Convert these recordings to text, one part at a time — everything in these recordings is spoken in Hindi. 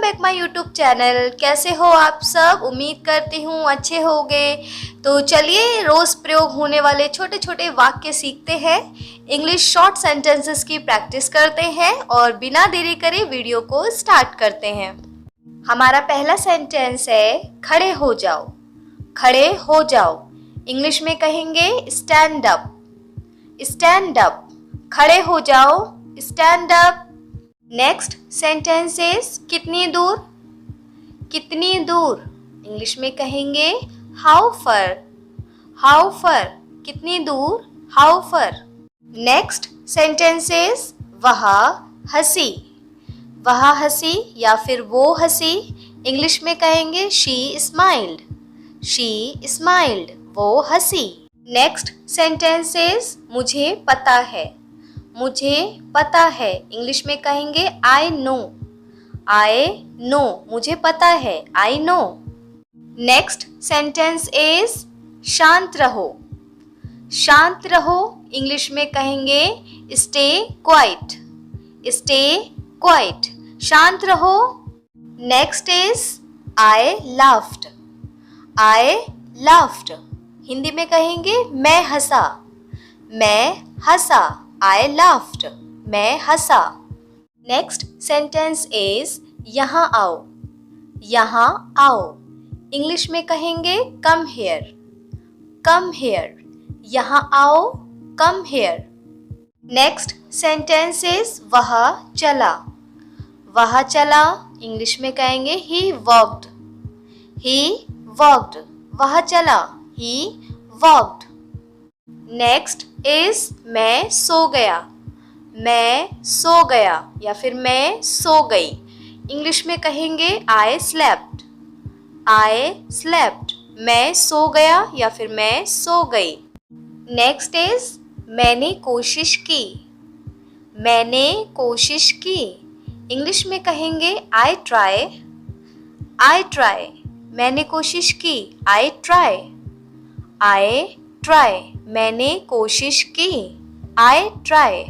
Back my YouTube channel. कैसे हो आप सब? उम्मीद करती हूँ अच्छे होंगे। तो चलिए रोज़ प्रयोग होने वाले छोटे छोटे वाक्य सीखते हैं, इंग्लिश शॉर्ट सेंटेंसेस की प्रैक्टिस करते हैं और बिना देरी करे वीडियो को स्टार्ट करते हैं। हमारा पहला सेंटेंस है खड़े हो जाओ। खड़े हो जाओ इंग्लिश में कहेंगे स्टैंड अप। स्टैंड अप, खड़े हो जाओ, stand up. Next sentence is कितनी दूर। कितनी दूर इंग्लिश में कहेंगे हाउ फर। हाउ फर, कितनी दूर, how far. Next sentence is वह हंसी। वह हंसी या फिर वो हंसी, इंग्लिश में कहेंगे शी स्माइल्ड। शी स्माइल्ड, वो हंसी। नेक्स्ट सेंटेंस इज मुझे पता है। मुझे पता है इंग्लिश में कहेंगे आई नो। आई नो, मुझे पता है, I know. Next sentence is शांत रहो। शांत रहो इंग्लिश में कहेंगे स्टे क्वाइट। स्टे क्वाइट, शांत रहो। Next is I laughed. I laughed Hindi में कहेंगे मैं हंसा। मैं हंसा, I laughed, मैं हंसा। नेक्स्ट सेंटेंस इज यहाँ आओ। यहाँ आओ इंग्लिश में कहेंगे कम हेयर। कम हेयर, यहाँ आओ, come here. Next sentence is वह चला। वह चला इंग्लिश में कहेंगे ही वॉक्ड। ही वॉक्ड, वह चला, ही वॉक्ड। नेक्स्ट इज मैं सो गया। मैं सो गया या फिर मैं सो गई, इंग्लिश में कहेंगे आई स्लेप्ट। आई स्लेप्ट, मैं सो गया या फिर मैं सो गई। नेक्स्ट इज मैंने कोशिश की। मैंने कोशिश की इंग्लिश में कहेंगे आई ट्राई। आई ट्राई, मैंने कोशिश की, आई ट्राई। आई ट्राई, मैंने कोशिश की, I try.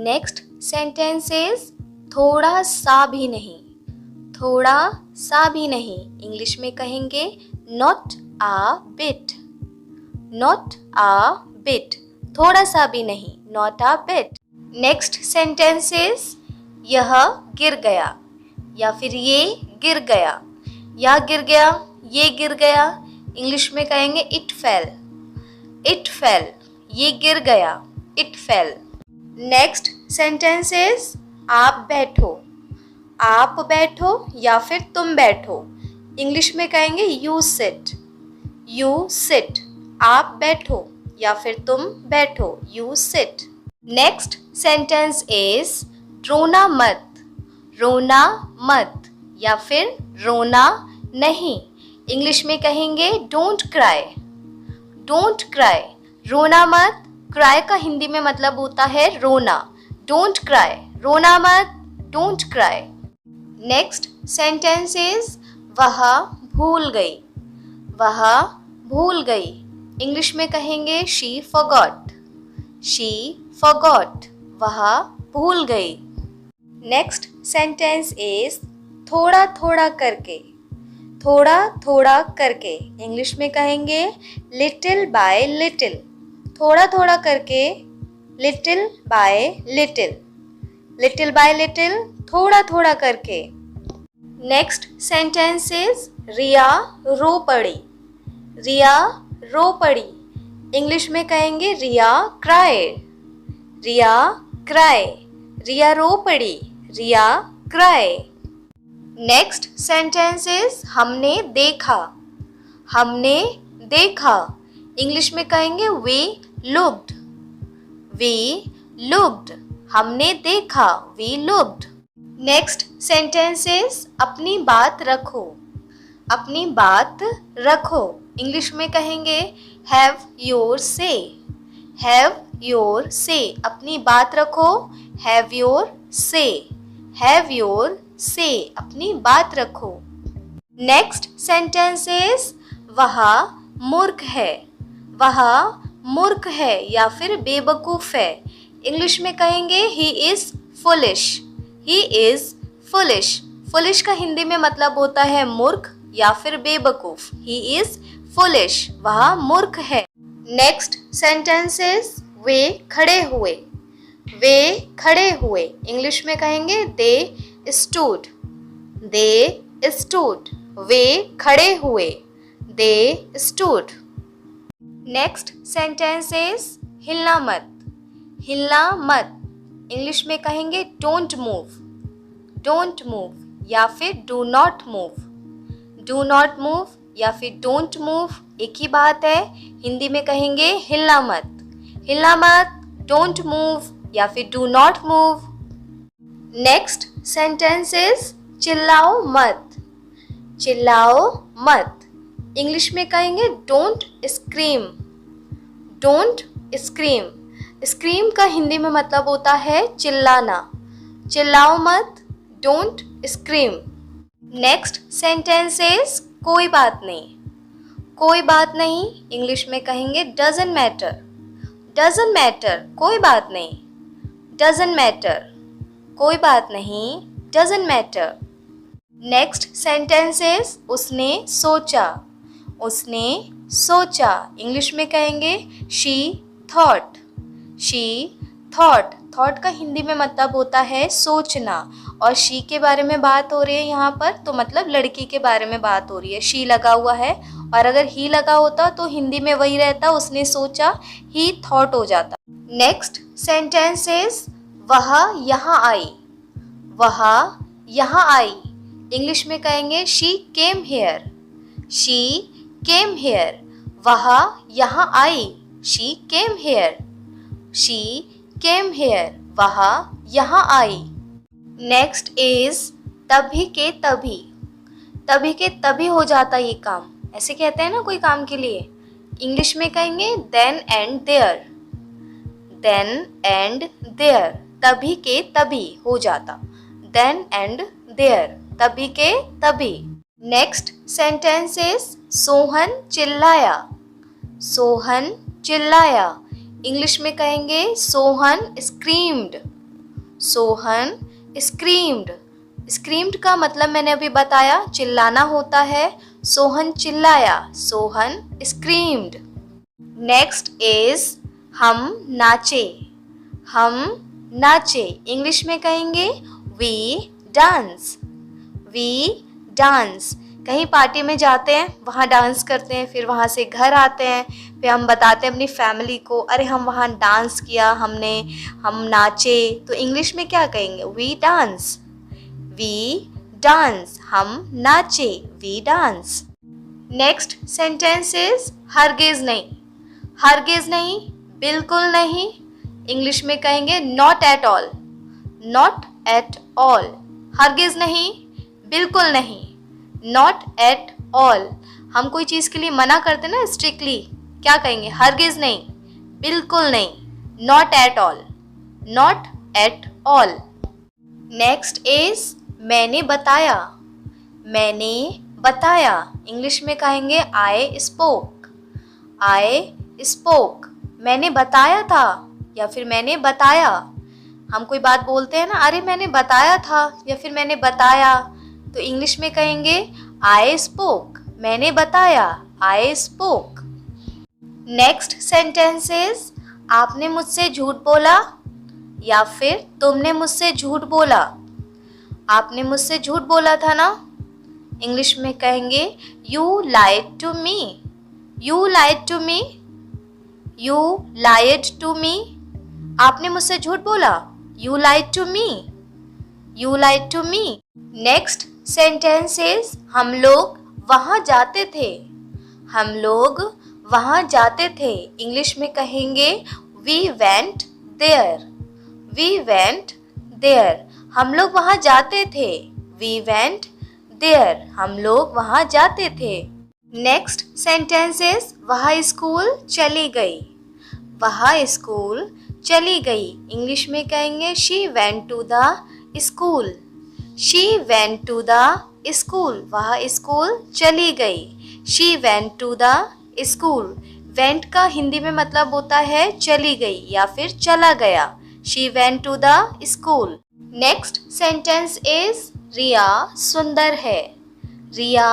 Next sentence is थोड़ा सा भी नहीं। थोड़ा सा भी नहीं इंग्लिश में कहेंगे not a bit. Not a bit, थोड़ा सा भी नहीं, not a bit. Next sentence is यह गिर गया या फिर ये गिर गया। यह गिर गया, ये गिर गया, इंग्लिश में कहेंगे इट फेल। इट फेल, ये गिर गया, it fail. Next sentence is आप बैठो। आप बैठो या फिर तुम बैठो, इंग्लिश में कहेंगे यू सिट। यू सिट, आप बैठो या फिर तुम बैठो, you sit. Next sentence is रोना मत। रोना मत या फिर रोना नहीं, इंग्लिश में कहेंगे डोंट क्राई। डोंट क्राई, रोना मत। क्राई का हिंदी में मतलब होता है रोना। डोंट क्राई, रोना मत, don't cry. Next sentence is वह भूल गई। वह भूल गई इंग्लिश में कहेंगे शी फॉरगॉट। शी फॉरगॉट, वह भूल गई। नेक्स्ट सेंटेंस इज थोड़ा थोड़ा करके। थोड़ा थोड़ा करके इंग्लिश में कहेंगे लिटिल बाय लिटिल। थोड़ा थोड़ा करके, little bye little. Little bye little, थोड़ा थोड़ा करके। नेक्स्ट सेंटेंस इज रिया रो पड़ी। रिया रो पड़ी इंग्लिश में कहेंगे रिया क्राई। रिया क्राई, रिया रो पड़ी, रिया क्राई। नेक्स्ट सेंटेंस इज हमने देखा। हमने देखा इंग्लिश में कहेंगे वी लुक्ड। वी लुक्ड, हमने देखा, we looked. Next sentence is अपनी बात रखो। अपनी बात रखो इंग्लिश में कहेंगे have your say. Have your say, अपनी बात रखो, have your say. Have your say, अपनी बात रखो। नेक्स्ट सेंटेंस इज वह मूर्ख है। वह मूर्ख है या फिर बेवकूफ है, इंग्लिश में कहेंगे he is foolish. He is foolish, foolish का हिंदी में मतलब होता है मूर्ख या फिर बेवकूफ। ही इज फुलिश, वह मूर्ख है। नेक्स्ट सेंटेंस इज वे खड़े हुए। वे खड़े हुए इंग्लिश में कहेंगे दे स्टूड। दे स्टूड, वे खड़े हुए, they stood. Next sentence is हिलना मत। हिलना मत इंग्लिश में कहेंगे डोंट मूव। डोंट मूव या फिर do not move. Do not move या फिर डोंट मूव एक ही बात है। हिंदी में कहेंगे हिलना मत। हिलना मत, डोंट मूव या फिर do not move. Next sentence is चिल्लाओ मत। चिल्लाओ मत इंग्लिश में कहेंगे don't scream. Don't scream, scream का हिंदी में मतलब होता है चिल्लाना। चिल्लाओ मत, don't scream. Next sentence is कोई बात नहीं। कोई बात नहीं इंग्लिश में कहेंगे डजंट मैटर। डजंट मैटर, कोई बात नहीं। डजंट मैटर, कोई बात नहीं, doesn't matter. Next sentence is उसने सोचा। उसने सोचा इंग्लिश में कहेंगे she thought. She thought, thought का हिंदी में मतलब होता है सोचना, और शी के बारे में बात हो रही है यहाँ पर, तो मतलब लड़की के बारे में बात हो रही है। शी लगा हुआ है, और अगर ही लगा होता तो हिंदी में वही रहता, उसने सोचा, ही थॉट हो जाता। नेक्स्ट सेंटेंस इज वह यहाँ आई। वह यहाँ आई इंग्लिश में कहेंगे she came here. She came here, वह यहाँ आई, she came here. She came here, वह यहाँ आई। नेक्स्ट इज तभी के तभी। तभी के तभी हो जाता ये काम, ऐसे कहते हैं ना कोई काम के लिए। इंग्लिश में कहेंगे then and there. Then and there, तभी के तभी हो जाता। देन एंड देयर, तभी के तभी। नेक्स्ट सेंटेंस इज सोहन चिल्लाया। सोहन चिल्लाया इंग्लिश में कहेंगे Sohan screamed. Sohan screamed, screamed का मतलब मैंने अभी बताया चिल्लाना होता है। सोहन चिल्लाया, सोहन स्क्रीम्ड। नेक्स्ट इज हम नाचे। हम नाचे इंग्लिश में कहेंगे वी डांस। वी डांस, कहीं पार्टी में जाते हैं, वहाँ डांस करते हैं, फिर वहाँ से घर आते हैं, फिर हम बताते हैं अपनी फैमिली को, अरे हम वहाँ डांस किया हमने, हम नाचे। तो इंग्लिश में क्या कहेंगे? We dance. वी डांस, हम नाचे, we dance. Next sentence is हरगिज नहीं। हरगिज नहीं, बिल्कुल नहीं। इंग्लिश में कहेंगे not at all. Not at all, हरगिज नहीं, बिल्कुल नहीं, नॉट एट ऑल। हम कोई चीज़ के लिए मना करते ना स्ट्रिक्टली, क्या कहेंगे? हरगिज नहीं, बिल्कुल नहीं, not at all. Not at all. Next is मैंने बताया। मैंने बताया इंग्लिश में कहेंगे आई स्पोक। आई स्पोक, मैंने बताया था या फिर मैंने बताया। हम कोई बात बोलते हैं ना, अरे मैंने बताया था या फिर मैंने बताया, तो इंग्लिश में कहेंगे आई स्पोक, मैंने बताया, I spoke. Next sentence is आपने मुझसे झूठ बोला या फिर तुमने मुझसे झूठ बोला। आपने मुझसे झूठ बोला था ना, इंग्लिश में कहेंगे you lied to me. You lied to me, you lied to me. आपने मुझसे झूठ बोला, you lied to me, you lied to me. Next sentence is हम लोग वहाँ जाते थे। हम लोग वहाँ जाते थे इंग्लिश में कहेंगे we went there. We went there, हम लोग वहाँ जाते थे, वी वेंट देयर, हम लोग वहाँ जाते थे। नेक्स्ट सेंटेंस इज वह स्कूल चली गई। वह स्कूल चली गई इंग्लिश में कहेंगे she went to the school. She went to the school, वह स्कूल चली गई। She went to the school, went का हिंदी में मतलब होता है चली गई या फिर चला गया। She went to the school. Next sentence is Riya सुंदर है। रिया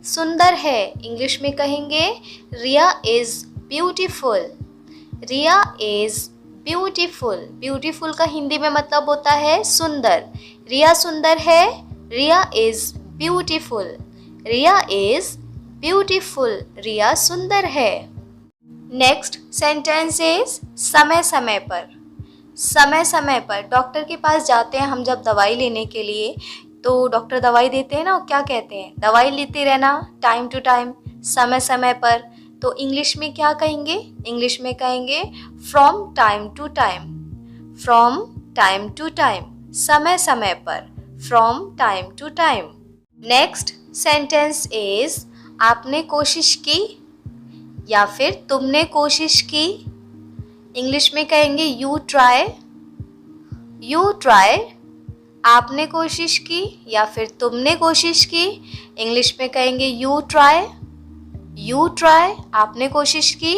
सुंदर है। इंग्लिश में कहेंगे Riya is beautiful. Riya is beautiful. Beautiful का हिंदी में मतलब होता है सुंदर। रिया सुंदर है। Riya is beautiful. Riya is beautiful. Riya सुंदर है। नेक्स्ट सेंटेंस इज समय समय पर। समय समय पर डॉक्टर के पास जाते हैं हम जब दवाई लेने के लिए, तो डॉक्टर दवाई देते हैं ना, क्या कहते हैं, दवाई लेते रहना टाइम टू टाइम, समय समय पर। तो इंग्लिश में क्या कहेंगे? इंग्लिश में कहेंगे from time to time. From time to time, समय समय पर, from time to time. Next sentence is आपने कोशिश की या फिर तुमने कोशिश की। इंग्लिश में कहेंगे यू ट्राई। यू ट्राई, आपने कोशिश की या फिर तुमने कोशिश की। इंग्लिश में कहेंगे यू ट्राई। यू ट्राई, आपने कोशिश की।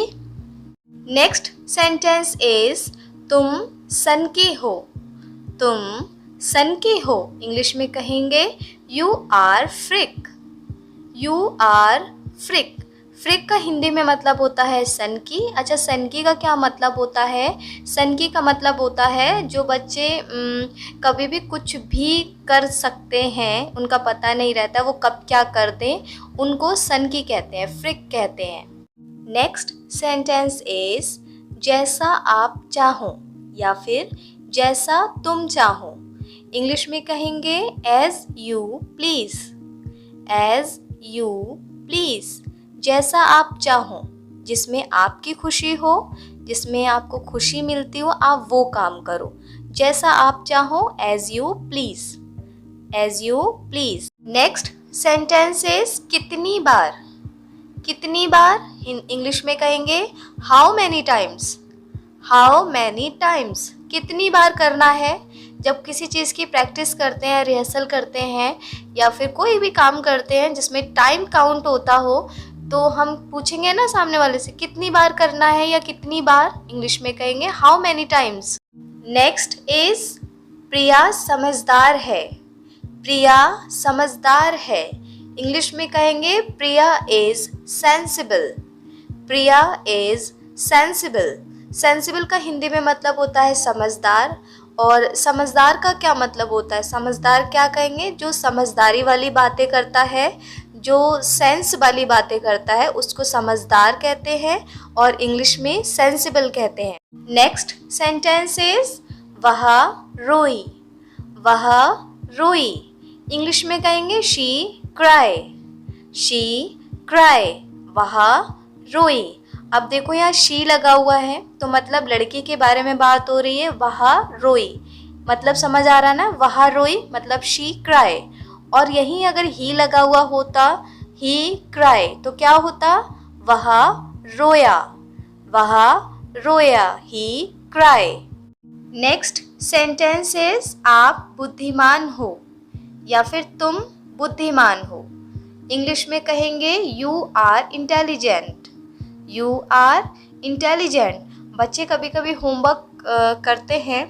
नेक्स्ट सेंटेंस इज तुम सनकी हो। तुम सनकी हो। इंग्लिश में कहेंगे you are freak. You are freak. Freak का हिंदी में मतलब होता है सनकी। अच्छा, सनकी का क्या मतलब होता है? सनकी का मतलब होता है जो बच्चे कभी भी कुछ भी कर सकते हैं, उनका पता नहीं रहता वो कब क्या कर दें, उनको सनकी कहते हैं, फ्रिक कहते हैं। नेक्स्ट सेंटेंस इज जैसा आप चाहो या फिर जैसा तुम चाहो। इंग्लिश में कहेंगे as you please. As you please, जैसा आप चाहो, जिसमें आपकी खुशी हो, जिसमें आपको खुशी मिलती हो, आप वो काम करो। जैसा आप चाहो, as you please. As you please. Next sentence is कितनी बार। कितनी बार इंग्लिश में कहेंगे how many times. How many times, कितनी बार करना है। जब किसी चीज़ की प्रैक्टिस करते हैं, रिहर्सल करते हैं या फिर कोई भी काम करते हैं जिसमें टाइम काउंट होता हो, तो हम पूछेंगे ना सामने वाले से कितनी बार करना है या कितनी बार। इंग्लिश में कहेंगे how many times. Next is Priya समझदार है। प्रिया समझदार है। इंग्लिश में कहेंगे Priya is sensible. Priya is sensible. Sensible का हिंदी में मतलब होता है समझदार। और समझदार का क्या मतलब होता है? समझदार क्या कहेंगे? जो समझदारी वाली बातें करता है, जो सेंस वाली बातें करता है, उसको समझदार कहते हैं और इंग्लिश में सेंसिबल कहते हैं। नेक्स्ट सेंटेंस इज वह रोई। वह रोई। इंग्लिश में कहेंगे शी क्राई। शी क्राई, वह रोई। अब देखो यहाँ शी लगा हुआ है तो मतलब लड़की के बारे में बात हो रही है। वह रोई मतलब समझ आ रहा ना, वह रोई मतलब शी क्राई। और यहीं अगर ही लगा हुआ होता, ही क्राई, तो क्या होता? वह रोया। वह रोया, ही क्राई। नेक्स्ट सेंटेंस इज आप बुद्धिमान हो या फिर तुम बुद्धिमान हो। इंग्लिश में कहेंगे you are intelligent. You are intelligent. बच्चे कभी कभी होमवर्क करते हैं,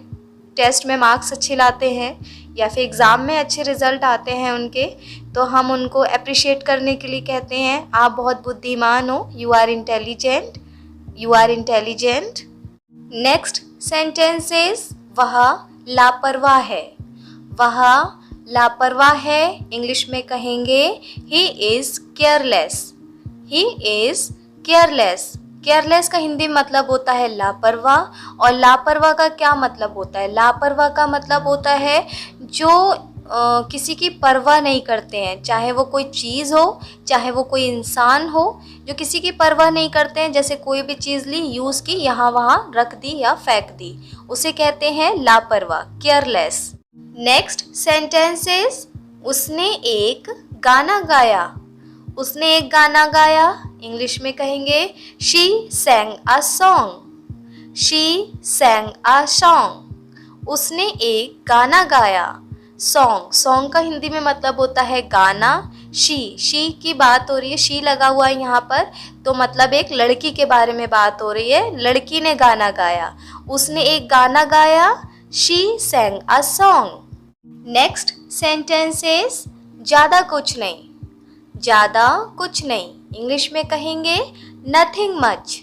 टेस्ट में मार्क्स अच्छे लाते हैं या फिर एग्ज़ाम में अच्छे रिजल्ट आते हैं उनके, तो हम उनको अप्रिशिएट करने के लिए कहते हैं आप बहुत बुद्धिमान हो, you are intelligent. You are intelligent. Next sentence is वह लापरवाह है। वह लापरवाह है। इंग्लिश में कहेंगे he is careless. He is careless. Careless का हिंदी मतलब होता है लापरवाह। और लापरवाह का क्या मतलब होता है? लापरवाह का मतलब होता है जो किसी की परवाह नहीं करते हैं, चाहे वो कोई चीज़ हो, चाहे वो कोई इंसान हो, जो किसी की परवाह नहीं करते हैं। जैसे कोई भी चीज़ ली, यूज़ की, यहाँ वहाँ रख दी या फेंक दी, उसे कहते हैं लापरवाह, केयरलेस। नेक्स्ट सेंटेंस इज उसने एक गाना गाया। उसने एक गाना गाया। इंग्लिश में कहेंगे she sang a song। She sang a song। उसने एक गाना गाया। सॉन्ग, सॉन्ग का हिंदी में मतलब होता है गाना। शी की बात हो रही है, शी लगा हुआ है यहाँ पर, तो मतलब एक लड़की के बारे में बात हो रही है। लड़की ने गाना गाया। उसने एक गाना गाया। She sang a song। Next sentences ज़्यादा कुछ नहीं, ज़्यादा कुछ नहीं इंग्लिश में कहेंगे नथिंग मच,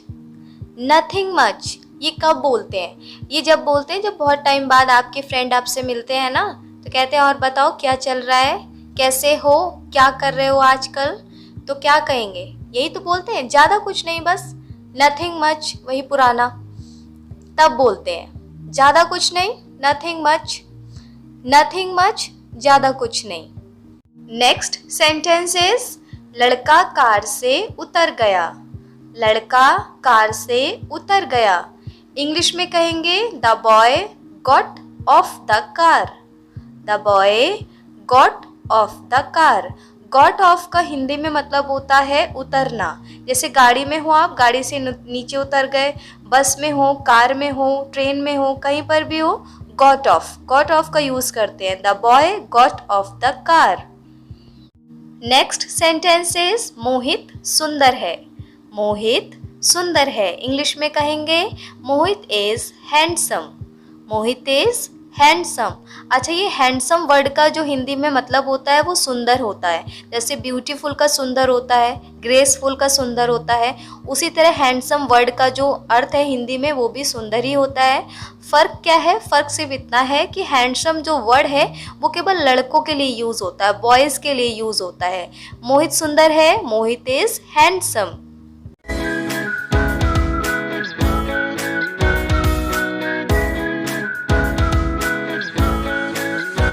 नथिंग मच। ये कब बोलते हैं? ये जब बोलते हैं जब बहुत टाइम बाद आपके फ्रेंड आपसे मिलते हैं ना, तो कहते हैं और बताओ क्या चल रहा है, कैसे हो, क्या कर रहे हो आजकल, तो क्या कहेंगे? यही तो बोलते हैं, ज़्यादा कुछ नहीं, बस नथिंग मच, वही पुराना। तब बोलते हैं ज़्यादा कुछ नहीं, नथिंग मच, नथिंग मच, ज़्यादा कुछ नहीं। नेक्स्ट सेंटेंस इज लड़का कार से उतर गया, लड़का कार से उतर गया इंग्लिश में कहेंगे the boy got off the car, the boy got off the car. Got off का हिंदी में मतलब होता है उतरना। जैसे गाड़ी में हो आप, गाड़ी से नीचे उतर गए, बस में हो, कार में हो, ट्रेन में हो, कहीं पर भी हो, गॉट ऑफ का यूज़ करते हैं। The boy got off the car. Next sentence is Mohit सुंदर है, मोहित सुंदर है इंग्लिश में कहेंगे Mohit is handsome, Mohit is handsome. अच्छा, ये हैंडसम वर्ड का जो हिंदी में मतलब होता है वो सुंदर होता है। जैसे ब्यूटीफुल का सुंदर होता है, ग्रेसफुल का सुंदर होता है, उसी तरह हैंडसम वर्ड का जो अर्थ है हिंदी में वो भी सुंदर ही होता है। फ़र्क क्या है? फ़र्क सिर्फ इतना है कि हैंडसम जो वर्ड है वो केवल लड़कों के लिए यूज़ होता है, बॉयज़ के लिए यूज़ होता है। मोहित सुंदर है, मोहित इज़ हैंडसम।